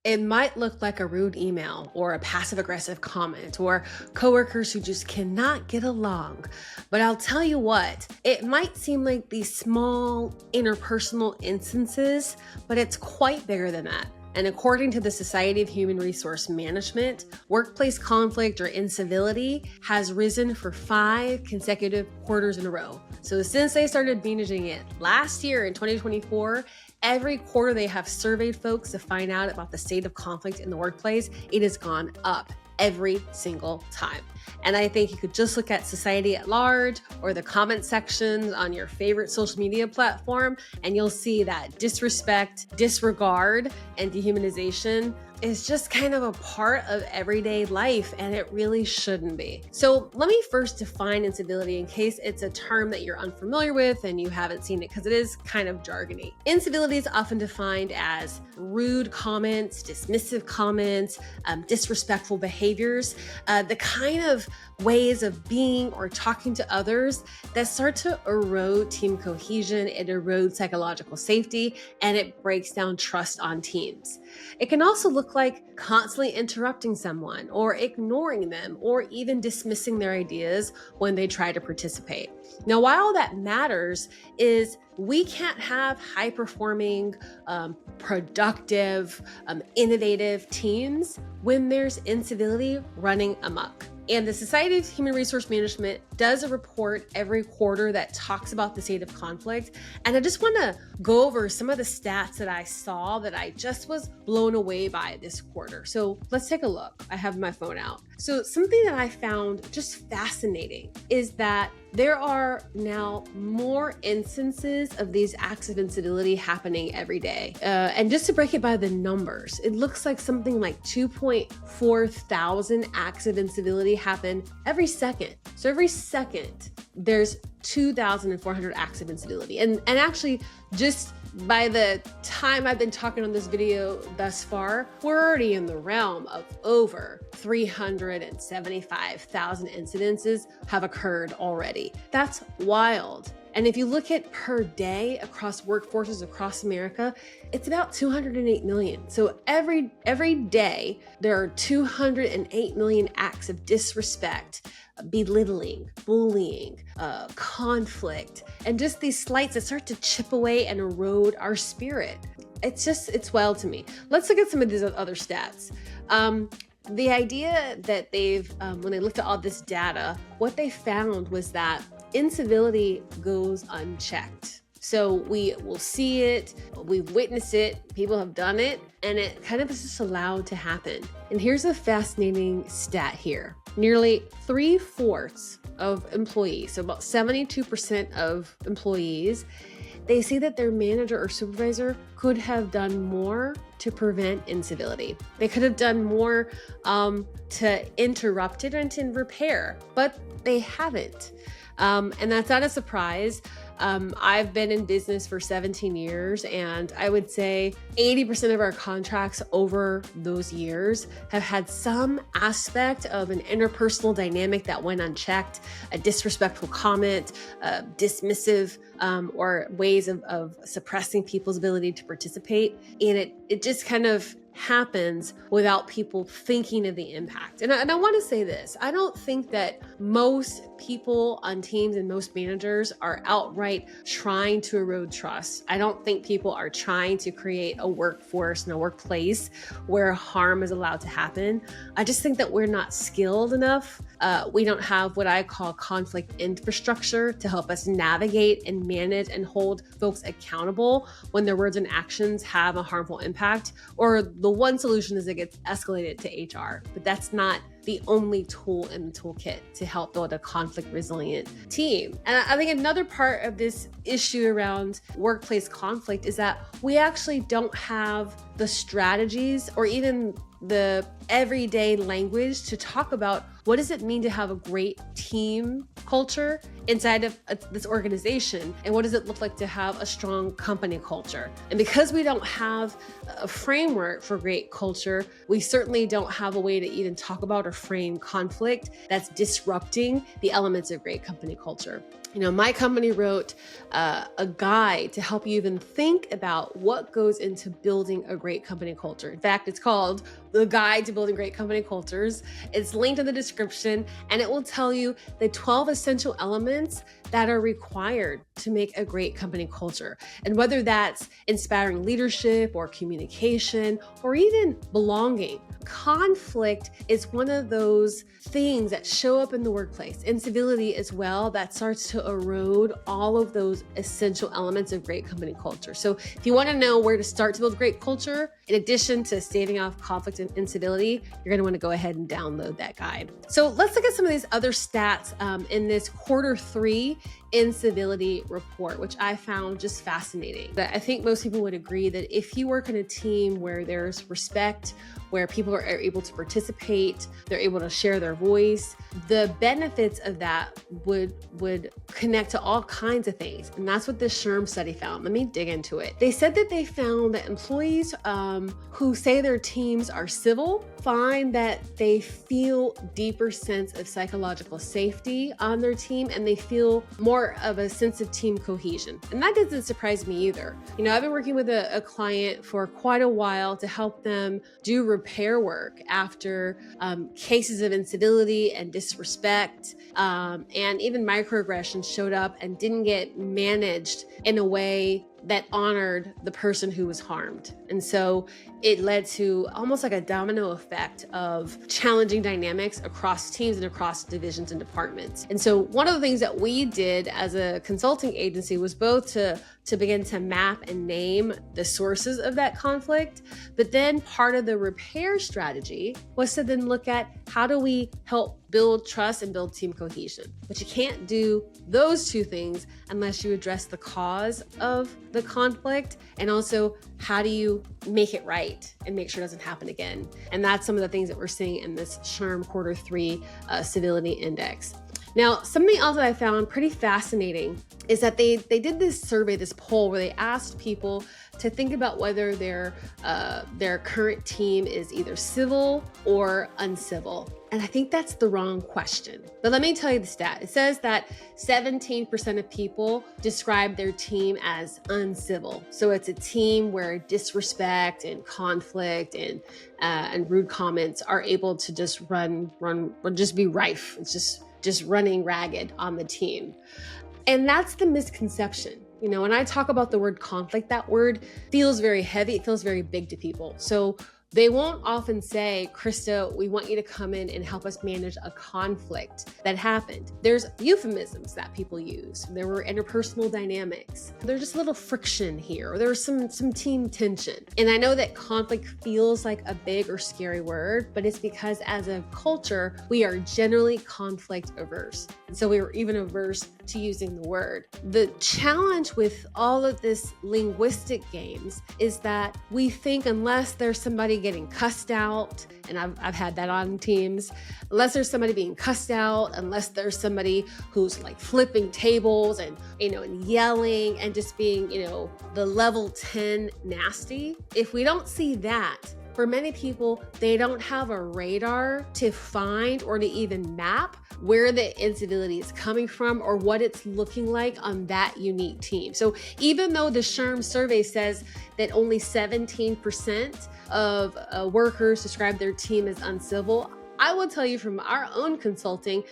It might look like a rude email or a passive-aggressive comment or coworkers who just cannot get along. But I'll tell you what, it might seem like these small interpersonal instances, but it's quite bigger than that. And according to the Society of Human Resource Management, workplace conflict or incivility has risen for 5 consecutive quarters in a row. So since they started managing it last year in 2024, every quarter they have surveyed folks to find out about the state of conflict in the workplace, it has gone up every single time. And I think you could just look at society at large or the comment sections on your favorite social media platform, and you'll see that disrespect, disregard, and dehumanization is just kind of a part of everyday life, and it really shouldn't be. So let me first define incivility in case it's a term that you're unfamiliar with and you haven't seen it, because it is kind of jargony. Incivility is often defined as rude comments, dismissive comments, disrespectful behaviors, the kind of ways of being or talking to others that start to erode team cohesion, it erodes psychological safety, and it breaks down trust on teams. It can also look like constantly interrupting someone or ignoring them or even dismissing their ideas when they try to participate. Now, why all that matters is we can't have high-performing, productive, innovative teams when there's incivility running amok. And the Society of Human Resource Management does a report every quarter that talks about the state of conflict. And I just want to go over some of the stats that I saw that I just was blown away by this quarter. So let's take a look. I have my phone out. So something that I found just fascinating is that there are now more instances of these acts of incivility happening every day. And just to break it by the numbers, it looks like something like 2.4 thousand acts of incivility happen every second. So every second, there's 2,400 acts of incivility. And actually, just by the time I've been talking on this video thus far, we're already in the realm of over 375,000 incidences have occurred already. That's wild. And if you look at per day across workforces across America, it's about 208 million. So every day, there are 208 million acts of disrespect, belittling, bullying, conflict, and just these slights that start to chip away and erode our spirit. It's wild to me. Let's look at some of these other stats. The idea that when they looked at all this data, what they found was that incivility goes unchecked. So we will see it, we've witnessed it, people have done it, and it kind of is just allowed to happen. And here's a fascinating stat here. Nearly 3/4 of employees, so about 72% of employees, they say that their manager or supervisor could have done more to prevent incivility. They could have done more to interrupt it and to repair, but they haven't. And that's not a surprise. I've been in business for 17 years, and I would say 80% of our contracts over those years have had some aspect of an interpersonal dynamic that went unchecked, a disrespectful comment, dismissive, or ways of suppressing people's ability to participate. And it just kind of happens without people thinking of the impact. And I want to say this, I don't think that most people on teams and most managers are outright trying to erode trust. I don't think people are trying to create a workforce and a workplace where harm is allowed to happen. I just think that we're not skilled enough. We don't have what I call conflict infrastructure to help us navigate and manage and hold folks accountable when their words and actions have a harmful impact, or the one solution is it gets escalated to HR, but that's not the only tool in the toolkit to help build a conflict resilient team. And I think another part of this issue around workplace conflict is that we actually don't have the strategies or even the everyday language to talk about what does it mean to have a great team culture inside of this organization, and what does it look like to have a strong company culture. And because we don't have a framework for great culture, we certainly don't have a way to even talk about or frame conflict that's disrupting the elements of great company culture. My company wrote a guide to help you even think about what goes into building a great company culture. In fact, it's called The Guide to Building Great Company Cultures. It's linked in the description, and it will tell you the 12 essential elements that are required to make a great company culture. And whether that's inspiring leadership or communication or even belonging, conflict is one of those things that show up in the workplace. Incivility as well, that starts to erode all of those essential elements of great company culture. So if you want to know where to start to build great culture, in addition to staving off conflict and incivility, you're going to want to go ahead and download that guide. So let's look at some of these other stats in this Q3 Incivility report, which I found just fascinating. But I think most people would agree that if you work in a team where there's respect, where people are able to participate, they're able to share their voice, the benefits of that would connect to all kinds of things. And that's what this SHRM study found. Let me dig into it. They said that they found that employees who say their teams are civil find that they feel deeper sense of psychological safety on their team, and they feel more of a sense of team cohesion. And that doesn't surprise me either. I've been working with a client for quite a while to help them do repair work after cases of incivility and disrespect and even microaggressions showed up and didn't get managed in a way that honored the person who was harmed. And so it led to almost like a domino effect of challenging dynamics across teams and across divisions and departments. And so one of the things that we did as a consulting agency was both to begin to map and name the sources of that conflict, but then part of the repair strategy was to then look at how do we help build trust and build team cohesion. But you can't do those two things unless you address the cause of the conflict, and also how do you make it right and make sure it doesn't happen again. And that's some of the things that we're seeing in this SHRM Q3 Civility Index. Now, something else that I found pretty fascinating is that they did this survey, this poll, where they asked people to think about whether their current team is either civil or uncivil. And I think that's the wrong question. But let me tell you the stat. It says that 17% of people describe their team as uncivil. So it's a team where disrespect and conflict and rude comments are able to just just be rife. It's just running ragged on the team. And that's the misconception. When I talk about the word conflict, that word feels very heavy. It feels very big to people. So they won't often say, Krista, we want you to come in and help us manage a conflict that happened. There's euphemisms that people use. There were interpersonal dynamics. There's just a little friction here, or there was some team tension. And I know that conflict feels like a big or scary word, but it's because as a culture, we are generally conflict averse. And so we were even averse to using the word. The challenge with all of this linguistic games is that we think unless there's somebody getting cussed out, and I've had that on teams, unless there's somebody being cussed out, unless there's somebody who's like flipping tables and yelling and just being the level 10 nasty, if we don't see that, for many people, they don't have a radar to find or to even map where the incivility is coming from or what it's looking like on that unique team. So even though the SHRM survey says that only 17% of workers describe their team as uncivil, I will tell you from our own consulting,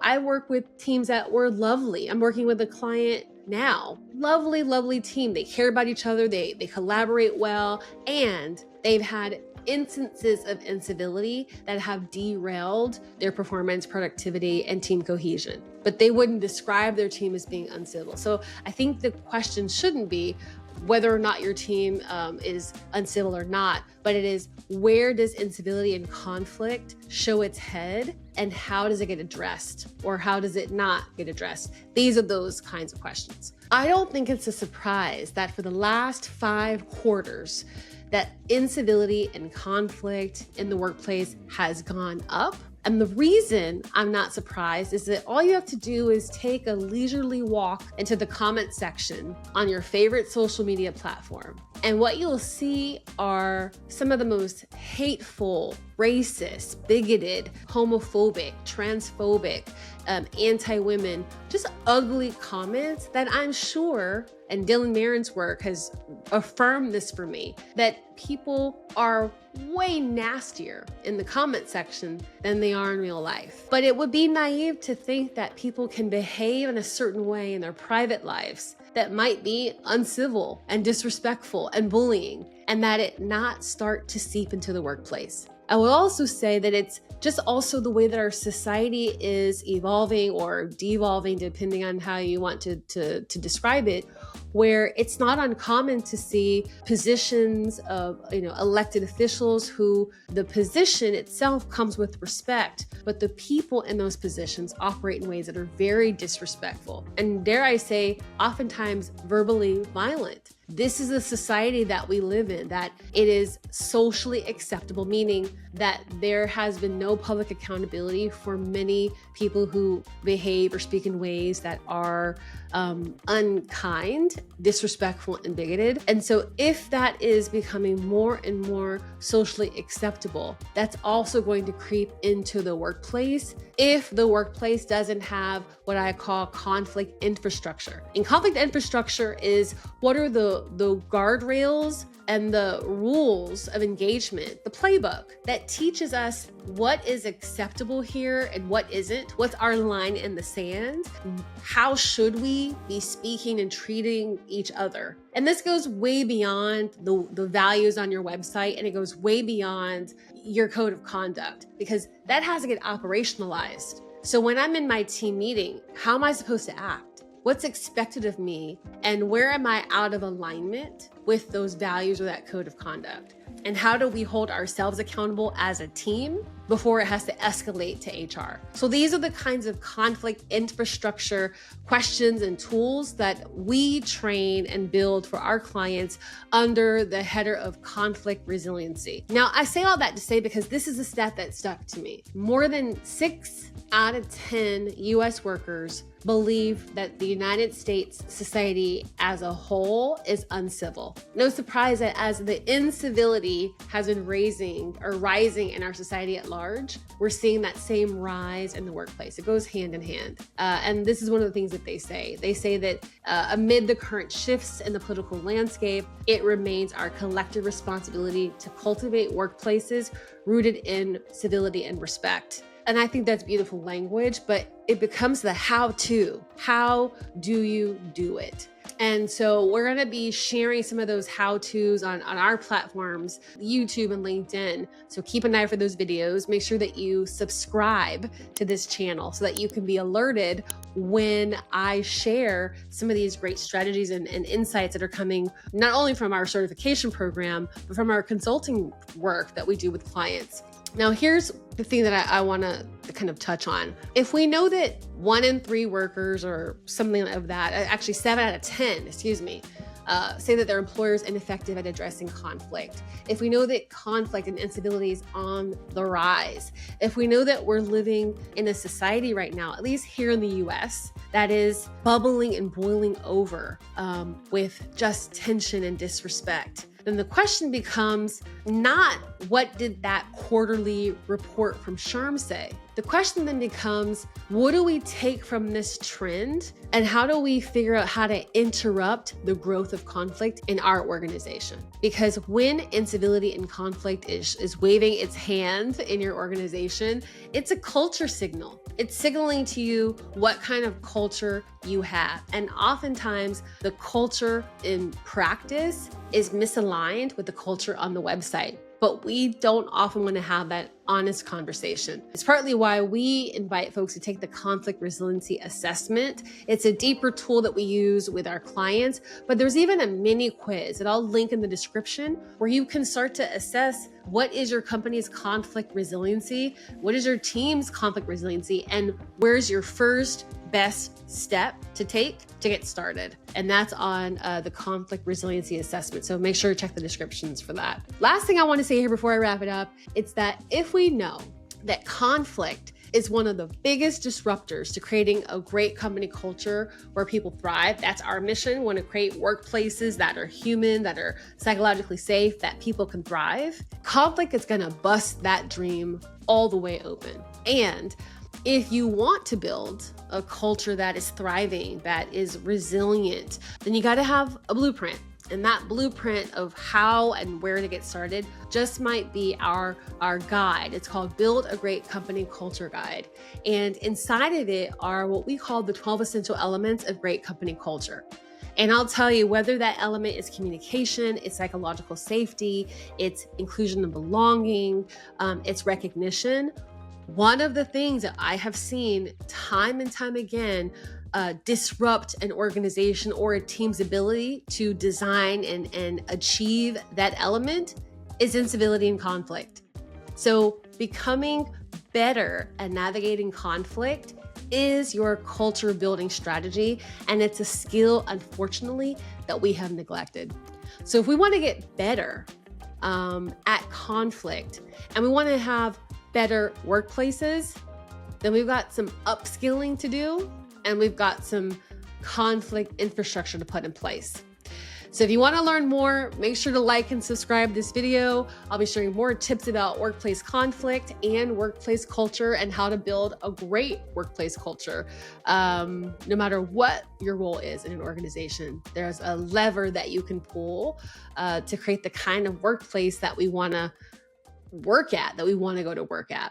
I work with teams that were lovely. I'm working with a client now, lovely, lovely team. They care about each other. They collaborate well, and they've had instances of incivility that have derailed their performance, productivity, and team cohesion. But they wouldn't describe their team as being uncivil. So I think the question shouldn't be whether or not your team is uncivil or not, but it is, where does incivility and conflict show its head, and how does it get addressed, or how does it not get addressed? These are those kinds of questions. I don't think it's a surprise that for the last 5 quarters, that incivility and conflict in the workplace has gone up And the reason I'm not surprised is that all you have to do is take a leisurely walk into the comment section on your favorite social media platform. And what you'll see are some of the most hateful, racist, bigoted, homophobic, transphobic, anti-women, just ugly comments that I'm sure, and Dylan Marin's work has affirmed this for me, that people are way nastier in the comment section than they are in real life. But it would be naive to think that people can behave in a certain way in their private lives that might be uncivil and disrespectful and bullying, and that it not start to seep into the workplace. I will also say that it's just also the way that our society is evolving or devolving, depending on how you want to describe it, where it's not uncommon to see positions of elected officials who the position itself comes with respect, but the people in those positions operate in ways that are very disrespectful and, dare I say, oftentimes verbally violent. This is a society that we live in, that it is socially acceptable, meaning that there has been no public accountability for many people who behave or speak in ways that are unkind, disrespectful, and bigoted. And so if that is becoming more and more socially acceptable, that's also going to creep into the workplace if the workplace doesn't have what I call conflict infrastructure. And conflict infrastructure is what are the guardrails and the rules of engagement, the playbook that teaches us what is acceptable here and what isn't, what's our line in the sand, how should we be speaking and treating each other. And this goes way beyond the values on your website, and it goes way beyond your code of conduct, because that has to get operationalized. So when I'm in my team meeting, how am I supposed to act? What's expected of me, and where am I out of alignment with those values or that code of conduct? And how do we hold ourselves accountable as a team before it has to escalate to HR? So these are the kinds of conflict infrastructure questions and tools that we train and build for our clients under the header of conflict resiliency. Now, I say all that to say, because this is a stat that stuck to me. More than 6 out of 10 US workers believe that the United States society as a whole is uncivil. No surprise that as the incivility has been rising in our society at large, we're seeing that same rise in the workplace. It goes hand in hand. And this is one of the things that they say. They say that amid the current shifts in the political landscape, it remains our collective responsibility to cultivate workplaces rooted in civility and respect. And I think that's beautiful language, but it becomes the how-to. How do you do it? And so we're going to be sharing some of those how-tos on our platforms, YouTube and LinkedIn. So keep an eye for those videos. Make sure that you subscribe to this channel so that you can be alerted when I share some of these great strategies and insights that are coming not only from our certification program, but from our consulting work that we do with clients. Now, here's the thing that I want to kind of touch on. If we know that 1 in 3 workers or something of that, actually 7 out of 10, say that their employer is ineffective at addressing conflict. If we know that conflict and incivility is on the rise, if we know that we're living in a society right now, at least here in the US, that is bubbling and boiling over with just tension and disrespect, then the question becomes not what did that quarterly report from SHRM say? The question then becomes, what do we take from this trend and how do we figure out how to interrupt the growth of conflict in our organization? Because when incivility and conflict is waving its hand in your organization, it's a culture signal. It's signaling to you what kind of culture you have. And oftentimes the culture in practice is misaligned with the culture on the website. But we don't often want to have that honest conversation. It's partly why we invite folks to take the conflict resiliency assessment. It's a deeper tool that we use with our clients, but there's even a mini quiz that I'll link in the description where you can start to assess what is your company's conflict resiliency, what is your team's conflict resiliency, and where's your first best step to take to get started. And that's on the conflict resiliency assessment. So make sure to check the descriptions for that. Last thing I want to say here before I wrap it up, it's that if we know that conflict is one of the biggest disruptors to creating a great company culture where people thrive. That's our mission. We want to create workplaces that are human, that are psychologically safe, that people can thrive. Conflict is going to bust that dream all the way open. And if you want to build a culture that is thriving, that is resilient, then you got to have a blueprint. And that blueprint of how and where to get started just might be our guide. It's called Build a Great Company Culture Guide. And inside of it are what we call the 12 essential elements of great company culture. And I'll tell you, whether that element is communication, it's psychological safety, it's inclusion and belonging, it's recognition. One of the things that I have seen time and time again disrupt an organization or a team's ability to design and achieve that element is incivility and conflict. So becoming better at navigating conflict is your culture building strategy, and it's a skill, unfortunately, that we have neglected. So if we want to get better at conflict and we want to have better workplaces, then we've got some upskilling to do, and we've got some conflict infrastructure to put in place. So if you want to learn more, make sure to like and subscribe this video. I'll be sharing more tips about workplace conflict and workplace culture and how to build a great workplace culture. No matter what your role is in an organization, there's a lever that you can pull to create the kind of workplace that we want to work at, that we want to go to work at.